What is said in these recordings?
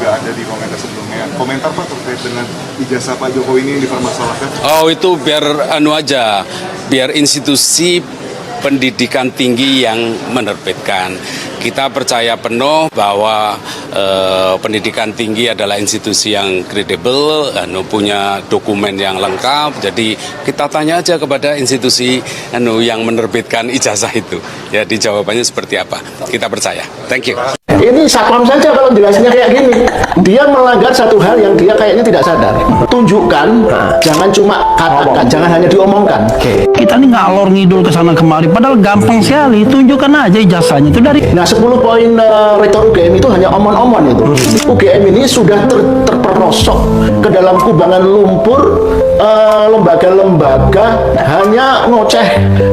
nggak ada di komentar sebelumnya. Komentar Pak terkait dengan ijazah Pak Jokowi ini yang dipermasalahkan? Oh, itu biar aja, biar institusi pendidikan tinggi yang menerbitkan. Kita percaya penuh bahwa pendidikan tinggi adalah institusi yang kredibel, punya dokumen yang lengkap. Jadi kita tanya aja kepada institusi yang menerbitkan ijazah itu. Jadi jawabannya seperti apa? Kita percaya. Thank you. Ini satpam saja kalau jelasnya kayak gini. Dia melanggar satu hal yang dia kayaknya tidak sadar. Tunjukkan, jangan cuma katakan, jangan hanya diomongkan. Kita nih ngalor ngidul ke sana kemari, padahal gampang sekali. Tunjukkan aja ijazahnya itu dari. Nah, 10 poin rektor UGM itu hanya omon-omon itu. UGM ini sudah terperosok ke dalam kubangan lumpur lembaga-lembaga hanya ngoceh,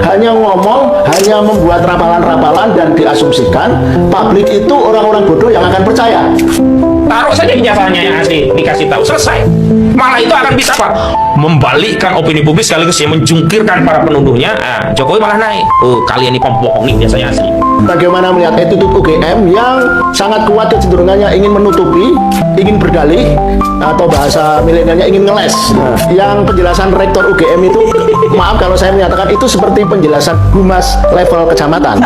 hanya ngomong, hanya membuat rapalan-rapalan dan diasumsikan publik itu orang-orang bodoh yang akan percaya. Taruh saja ijazahnya yang asli, dikasih tahu, selesai. Malah itu akan bisa Pak membalikkan opini publik sekaligus yang menjungkirkan para penuduhnya. Jokowi malah naik. Kalian ini pembohong nih ijazahnya asli. Bagaimana melihat attitude UGM yang sangat kuat kecenderungannya ingin menutupi, ingin berdalih, atau bahasa milenialnya ingin ngeles. Yang penjelasan rektor UGM itu, maaf kalau saya menyatakan itu seperti penjelasan humas level kecamatan.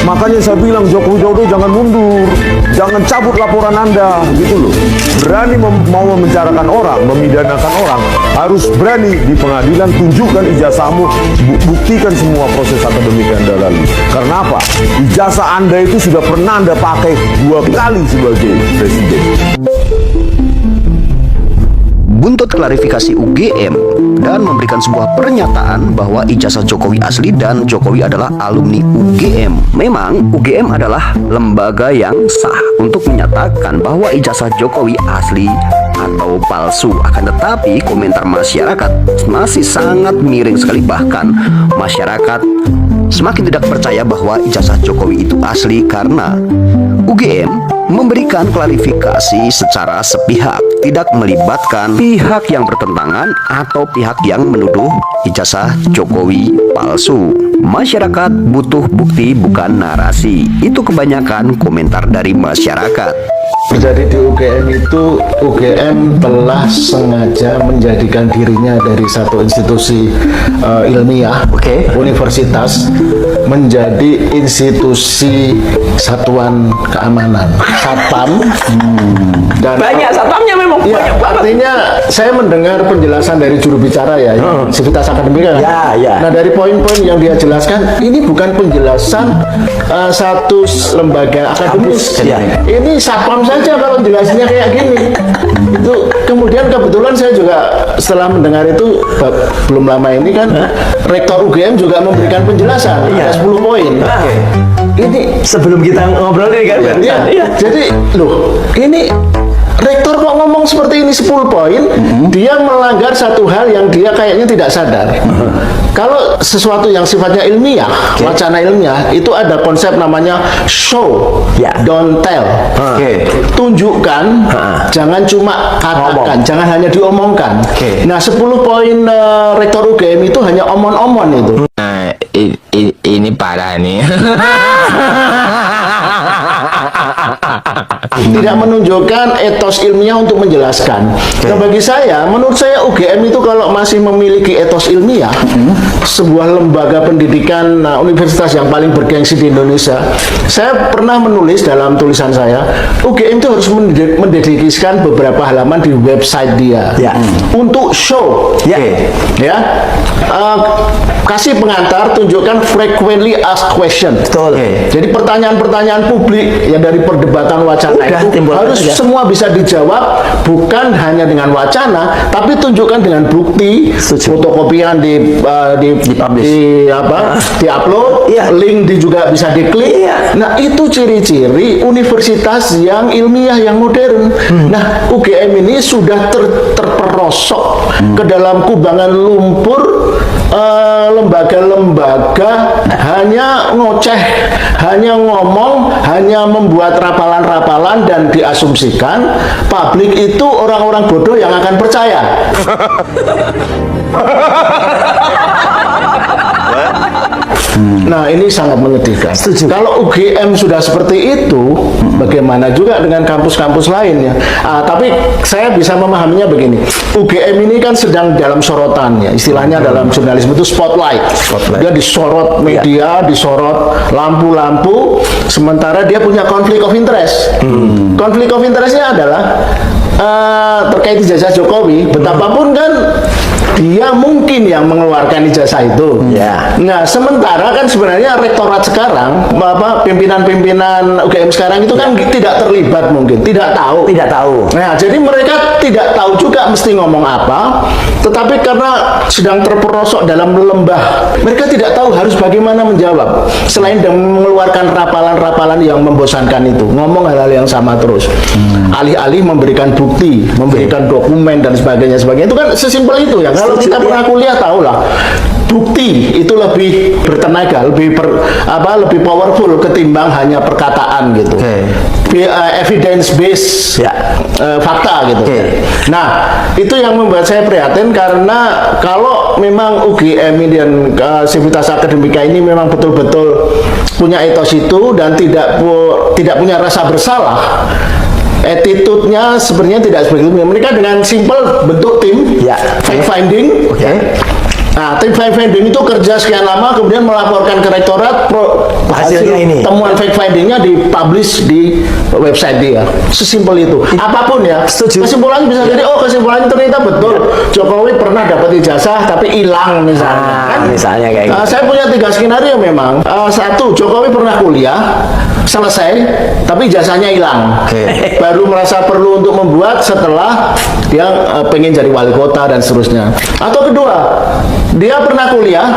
Makanya saya bilang Joko Widodo jangan mundur, jangan cabut laporan Anda, gitu loh. Berani mau membicarakan orang, memidanakan orang, harus berani di pengadilan, tunjukkan ijazahmu, buktikan semua proses akademik Anda lalui. Karena apa? Ijazah Anda itu sudah pernah Anda pakai 2 kali sebagai presiden. Buntut klarifikasi UGM dan memberikan sebuah pernyataan bahwa ijazah Jokowi asli dan Jokowi adalah alumni UGM. Memang UGM adalah lembaga yang sah untuk menyatakan bahwa ijazah Jokowi asli atau palsu. Akan tetapi komentar masyarakat masih sangat miring sekali, bahkan masyarakat semakin tidak percaya bahwa ijazah Jokowi itu asli karena UGM memberikan klarifikasi secara sepihak, tidak melibatkan pihak yang bertentangan atau pihak yang menuduh ijazah Jokowi palsu. Masyarakat butuh bukti, bukan narasi. Itu kebanyakan komentar dari masyarakat. Terjadi di UGM itu, UGM telah sengaja menjadikan dirinya dari satu institusi ilmiah, universitas, menjadi institusi satuan keamanan, satpam. Dan banyak satpamnya memang. Ya, artinya saya mendengar penjelasan dari juru bicara ya, Sivitas Akademika. Nah, dari poin-poin yang dia jelaskan, ini bukan penjelasan satu lembaga akademis. Ini satpam saja kalau jelasnya kayak gini. Itu kemudian kebetulan saya juga setelah mendengar itu belum lama ini kan rektor UGM juga memberikan penjelasan ada 10 poin. Ini Sebelum kita ngobrol ini kan, jadi loh, ini rektor kok ngomong seperti ini 10 poin, dia melanggar satu hal yang dia kayaknya tidak sadar. Kalau sesuatu yang sifatnya ilmiah, wacana ilmiah, itu ada konsep namanya show, don't tell. Tunjukkan, jangan cuma katakan, jangan hanya diomongkan. Nah, 10 poin rektor UGM itu hanya omon-omon itu. Ini parah nih. Tidak menunjukkan etos ilmiah untuk menjelaskan. Nah, bagi saya, menurut saya UGM itu kalau masih memiliki etos ilmiah, sebuah lembaga pendidikan universitas yang paling bergengsi di Indonesia. Saya pernah menulis dalam tulisan saya, UGM itu harus mendedikasikan beberapa halaman di website dia untuk show, kasih pengantar, tunjukkan frequently asked question. Jadi pertanyaan-pertanyaan publik yang dari perdebatan wacana itu harus semua bisa dijawab, bukan hanya dengan wacana, tapi tunjukkan dengan bukti, fotokopian di-upload, link juga bisa diklik. Nah, itu ciri-ciri universitas yang ilmiah, yang modern. Nah, UGM ini sudah terperosok ke dalam kubangan lumpur lembaga-lembaga hanya ngoceh, hanya ngomong, hanya membuat rapalan-rapalan dan diasumsikan publik itu orang-orang bodoh yang akan percaya. Nah, ini sangat menyedihkan. Kalau UGM sudah seperti itu, bagaimana juga dengan kampus-kampus lainnya? Tapi saya bisa memahaminya begini. UGM ini kan sedang dalam sorotannya, istilahnya dalam jurnalisme itu spotlight. Dia disorot media, disorot lampu-lampu, sementara dia punya konflik of interest. Konflik of interestnya adalah terkait ijazah Jokowi. Betapapun kan dia mungkin yang mengeluarkan ijazah itu. Nah, sementara kan sebenarnya rektorat sekarang, pimpinan-pimpinan UGM sekarang itu kan tidak terlibat, mungkin tidak tahu. Nah, jadi mereka tidak tahu juga mesti ngomong apa, tetapi karena sedang terperosok dalam lembah, mereka tidak tahu harus bagaimana menjawab. Selain mengeluarkan rapalan-rapalan yang membosankan itu, ngomong hal-hal yang sama terus. Alih-alih memberikan bukti, memberikan dokumen dan sebagainya, itu kan sesimpel itu ya. Kalau kita pernah kuliah tahu lah, bukti itu lebih bertenaga, lebih powerful ketimbang hanya perkataan gitu. Evidence based fakta gitu. Nah, itu yang membuat saya prihatin, karena kalau memang UGM ini dan Sivitas Akademika ini memang betul-betul punya etos itu dan tidak punya rasa bersalah, attitude-nya sebenarnya tidak seperti itu. Mereka dengan simple bentuk tim fact finding. Nah, tim fact finding itu kerja sekian lama, kemudian melaporkan ke rektorat, hasilnya ini, temuan fact findingnya dipublish di website dia. Sesimpel itu. Apapun ya. Kesimpulannya bisa jadi, kesimpulannya ternyata betul Jokowi pernah dapat ijazah tapi hilang misalnya. Misalnya kayak gitu. Saya punya 3 skenario memang. 1, Jokowi pernah kuliah, selesai, tapi ijazahnya hilang. Baru merasa perlu untuk membuat setelah dia pengen jadi wali kota dan seterusnya. Atau kedua, dia pernah kuliah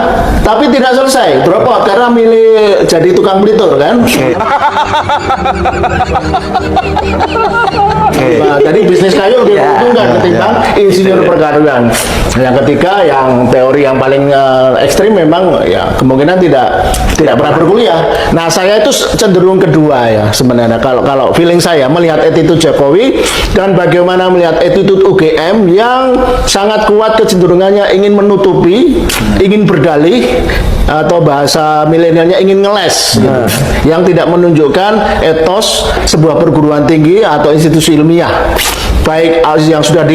tapi tidak selesai, drop out karena milih jadi tukang pelitur kan. Nah, jadi bisnis kayu lebih menguntungkan ketimbang insinyur perkaryaan. Yang ketiga, yang teori yang paling ekstrim memang ya kemungkinan tidak pernah berkuliah. Nah, saya itu cenderung kedua ya sebenarnya. Kalau feeling saya melihat attitude Jokowi dan bagaimana melihat attitude UGM yang sangat kuat kecenderungannya ingin menutupi, ingin berdalih, atau bahasa milenialnya ingin ngeles gitu. Yang tidak menunjukkan etos sebuah perguruan tinggi atau institusi ilmiah, baik yang sudah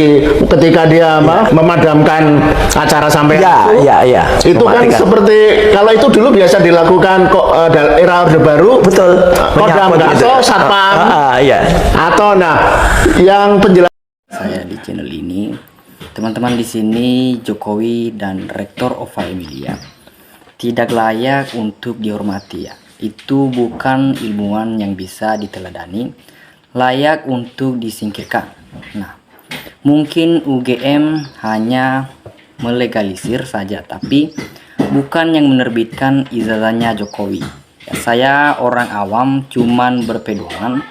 ketika dia memadamkan acara sampai itu kan seperti kalau itu dulu biasa dilakukan era Orde Baru, Kodam Gaso, Satpam, atau yang penjelasan saya di channel ini. Teman-teman, di sini Jokowi dan Rektor Ova Emilia tidak layak untuk dihormati ya. Itu bukan ilmuwan yang bisa diteladani, layak untuk disingkirkan. Nah, mungkin UGM hanya melegalisir saja, tapi bukan yang menerbitkan ijazahnya Jokowi. Ya, saya orang awam cuman berpedoman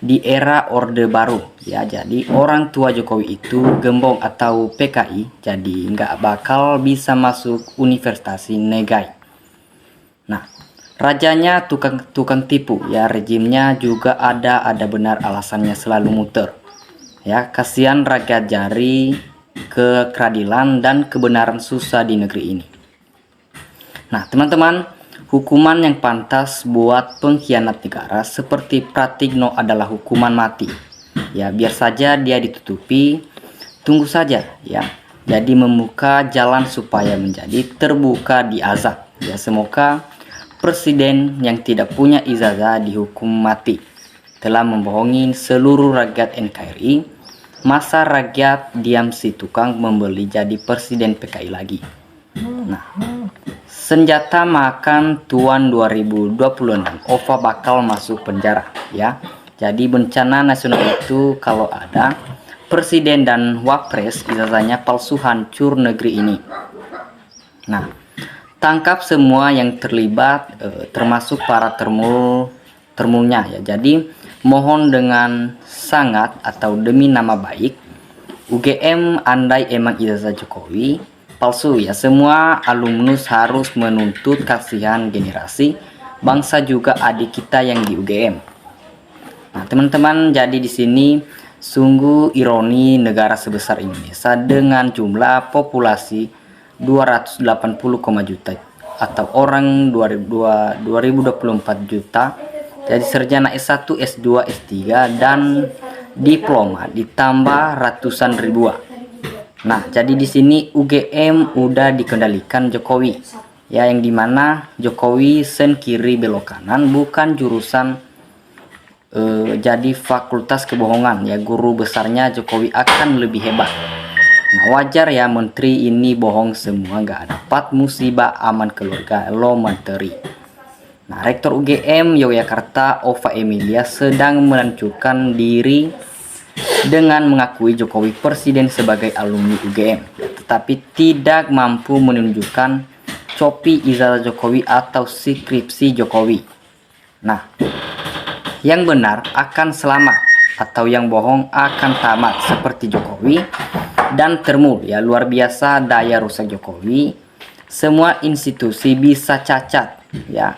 di era Orde Baru ya, jadi orang tua Jokowi itu gembong atau PKI, jadi nggak bakal bisa masuk Universitas Negeri. Nah, rajanya tukang tipu ya, rejimnya juga ada benar alasannya selalu muter ya. Kasihan rakyat jari keadilan dan kebenaran susah di negeri ini. Nah, teman-teman, hukuman yang pantas buat pengkhianat negara seperti Pratikno adalah hukuman mati. Ya, biar saja dia ditutupi, tunggu saja ya. Jadi membuka jalan supaya menjadi terbuka di azab. Ya, semoga presiden yang tidak punya ijazah dihukum mati. Telah membohongi seluruh rakyat NKRI. Masa rakyat diam si tukang membeli jadi presiden PKI lagi. Nah, senjata makan Tuan 2026, Ova bakal masuk penjara ya. Jadi bencana nasional itu kalau ada presiden dan wapres ijazahnya palsu, hancur negeri ini. Nah, tangkap semua yang terlibat termasuk para termulnya ya. Jadi mohon dengan sangat atau demi nama baik UGM, andai emang ijazah Jokowi palsu ya, semua alumnus harus menuntut kasihan generasi bangsa juga adik kita yang di UGM. Nah, teman-teman, jadi di sini sungguh ironi negara sebesar Indonesia dengan jumlah populasi 280, juta atau orang 2024 juta. Jadi sarjana S1, S2, S3 dan diploma ditambah ratusan ribuan. Nah, jadi di sini UGM udah dikendalikan Jokowi. Ya, yang dimana Jokowi sen kiri belok kanan, bukan jurusan jadi fakultas kebohongan. Ya, guru besarnya Jokowi akan lebih hebat. Nah, wajar ya menteri ini bohong semua, gak dapat musibah aman keluarga lo menteri. Nah, Rektor UGM Yogyakarta Ova Emilia sedang melanjutkan diri dengan mengakui Jokowi presiden sebagai alumni UGM, tetapi tidak mampu menunjukkan copi ijazah Jokowi atau skripsi Jokowi. Nah, yang benar akan selamat atau yang bohong akan tamat seperti Jokowi dan Termul. Ya, luar biasa daya rusak Jokowi. Semua institusi bisa cacat, ya.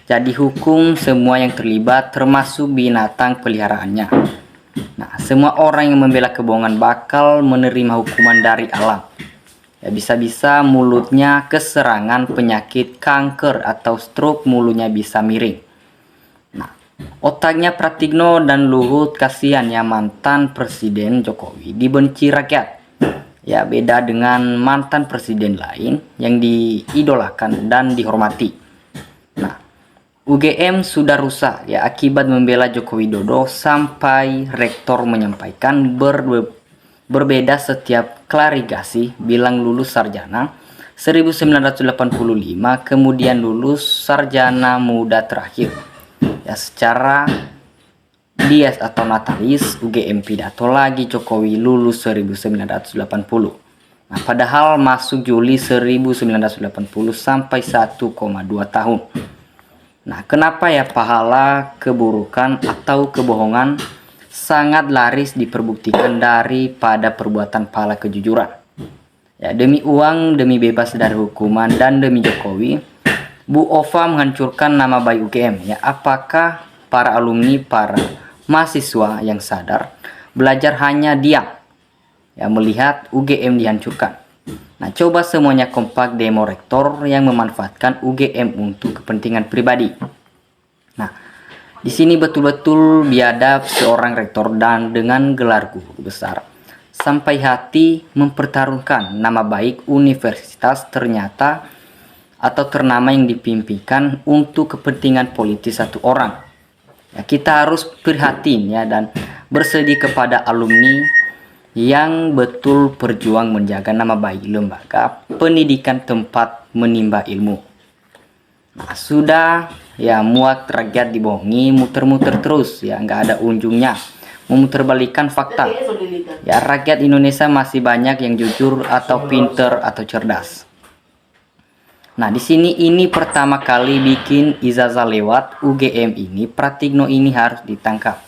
Jadi hukum semua yang terlibat termasuk binatang peliharaannya. Nah, semua orang yang membela kebohongan bakal menerima hukuman dari alam. Ya, bisa-bisa mulutnya keserangan penyakit kanker atau stroke, mulutnya bisa miring. Nah, otaknya Pratikno dan Luhut, kasihan ya, mantan presiden Jokowi dibenci rakyat. Ya, beda dengan mantan presiden lain yang diidolakan dan dihormati. Nah, UGM sudah rusak ya akibat membela Joko Widodo, sampai rektor menyampaikan berbeda setiap klarifikasi, bilang lulus sarjana 1985, kemudian lulus sarjana muda terakhir. Ya, secara bias atau natalis UGM pidato lagi Jokowi lulus 1980. Nah, padahal masuk Juli 1980 sampai 1,2 tahun. Nah, kenapa ya pahala keburukan atau kebohongan sangat laris diperbuktikan daripada perbuatan pahala kejujuran? Ya, demi uang, demi bebas dari hukuman, dan demi Jokowi, Bu Ova menghancurkan nama baik UGM. Ya, apakah para alumni, para mahasiswa yang sadar belajar hanya diam, ya, melihat UGM dihancurkan? Nah, coba semuanya kompak demo rektor yang memanfaatkan UGM untuk kepentingan pribadi. Nah, di sini betul-betul biadab seorang rektor dan dengan gelar guru besar sampai hati mempertaruhkan nama baik universitas ternyata atau ternama yang dipimpinkan untuk kepentingan politis satu orang. Ya, kita harus prihatin ya dan bersedih kepada alumni yang betul berjuang menjaga nama baik lembaga pendidikan tempat menimba ilmu. Nah, sudah ya muak rakyat dibohongi, muter-muter terus ya, nggak ada ujungnya, memuterbalikan fakta. Ya, rakyat Indonesia masih banyak yang jujur atau pinter atau cerdas. Nah, di sini ini pertama kali bikin ijazah lewat UGM ini, Pratikno ini harus ditangkap.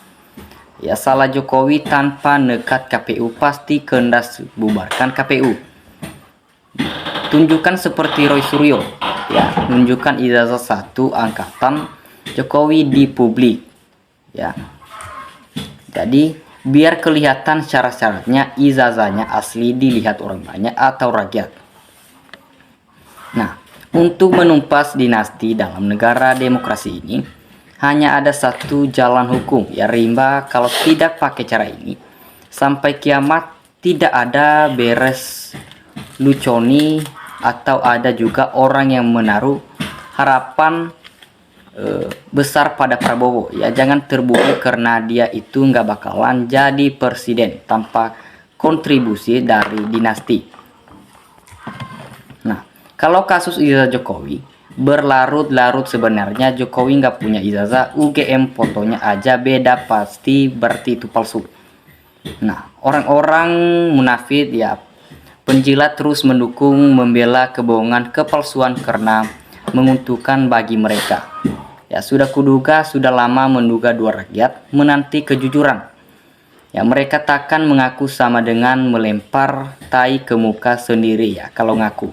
Ya, salah Jokowi tanpa nekat KPU, pasti kehendak bubarkan KPU. Tunjukkan seperti Roy Suryo, ya, tunjukkan ijazah 1 angkatan Jokowi di publik. Ya, jadi biar kelihatan syarat-syaratnya, ijazahnya asli dilihat orang banyak atau rakyat. Nah, untuk menumpas dinasti dalam negara demokrasi ini, hanya ada satu jalan hukum, ya rimba. Kalau tidak pakai cara ini, sampai kiamat tidak ada beres luconi, atau ada juga orang yang menaruh harapan besar pada Prabowo. Ya, jangan terburu karena dia itu nggak bakalan jadi presiden tanpa kontribusi dari dinasti. Nah, kalau kasus ijazah Jokowi berlarut-larut, sebenarnya Jokowi nggak punya ijazah, UGM fotonya aja beda, pasti berarti itu palsu. Nah, orang-orang munafik ya penjilat terus mendukung membela kebohongan kepalsuan karena menguntungkan bagi mereka. Ya, sudah kuduga, sudah lama menduga dua rakyat menanti kejujuran. Ya, mereka takkan mengaku sama dengan melempar tai ke muka sendiri ya kalau ngaku.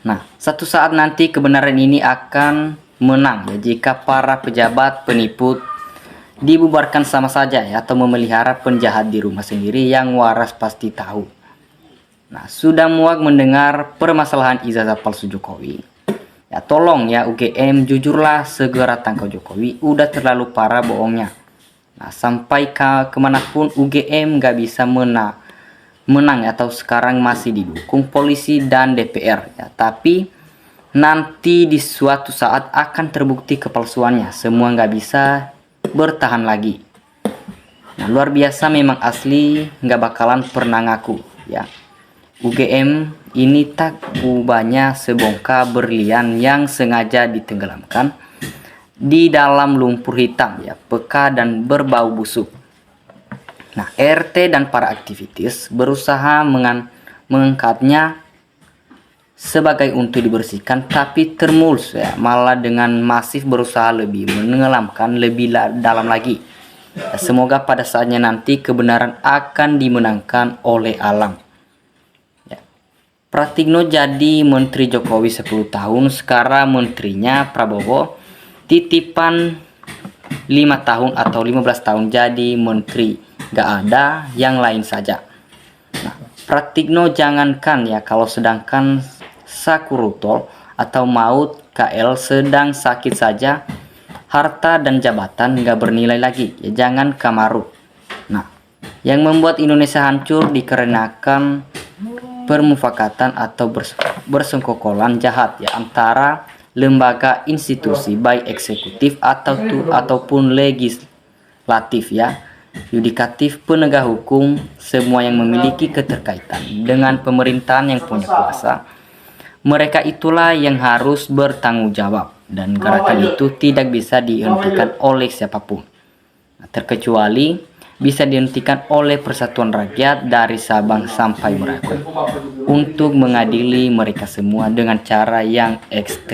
Nah, satu saat nanti kebenaran ini akan menang ya, jika para pejabat penipu dibubarkan sama saja ya, atau memelihara penjahat di rumah sendiri yang waras pasti tahu. Nah, sudah muak mendengar permasalahan ijazah palsu Jokowi. Ya tolong ya UGM, jujurlah, segera tangkap Jokowi, udah terlalu parah bohongnya. Nah, sampai kemanapun UGM gak bisa menang ya, atau sekarang masih didukung polisi dan DPR ya, tapi nanti di suatu saat akan terbukti kepalsuannya, semua nggak bisa bertahan lagi. Nah, luar biasa memang, asli nggak bakalan pernah ngaku ya. UGM ini tak ubahnya sebongkah berlian yang sengaja ditenggelamkan di dalam lumpur hitam ya, peka dan berbau busuk. Nah, RT dan para aktivis berusaha mengangkatnya sebagai untuk dibersihkan, tapi termulus ya, malah dengan masif berusaha lebih menenggelamkan lebih dalam lagi. Ya, semoga pada saatnya nanti kebenaran akan dimenangkan oleh alam. Ya. Pratikno jadi menteri Jokowi 10 tahun, sekarang menterinya Prabowo titipan 5 tahun atau 15 tahun jadi menteri. Gak ada yang lain saja. Nah, Pratikno jangankan ya, kalau sedangkan Sakurutol atau Maut KL sedang sakit saja, harta dan jabatan gak bernilai lagi ya, jangan Kamarut. Nah, yang membuat Indonesia hancur dikarenakan permufakatan atau bersengkokolan jahat ya, antara lembaga institusi baik eksekutif ataupun legislatif ya, yudikatif, penegak hukum, semua yang memiliki keterkaitan dengan pemerintahan yang punya kuasa. Mereka itulah yang harus bertanggung jawab, dan gerakan itu tidak bisa dihentikan oleh siapapun. Nah, terkecuali bisa dihentikan oleh Persatuan Rakyat dari Sabang sampai Merauke untuk mengadili mereka semua dengan cara yang ekstrim.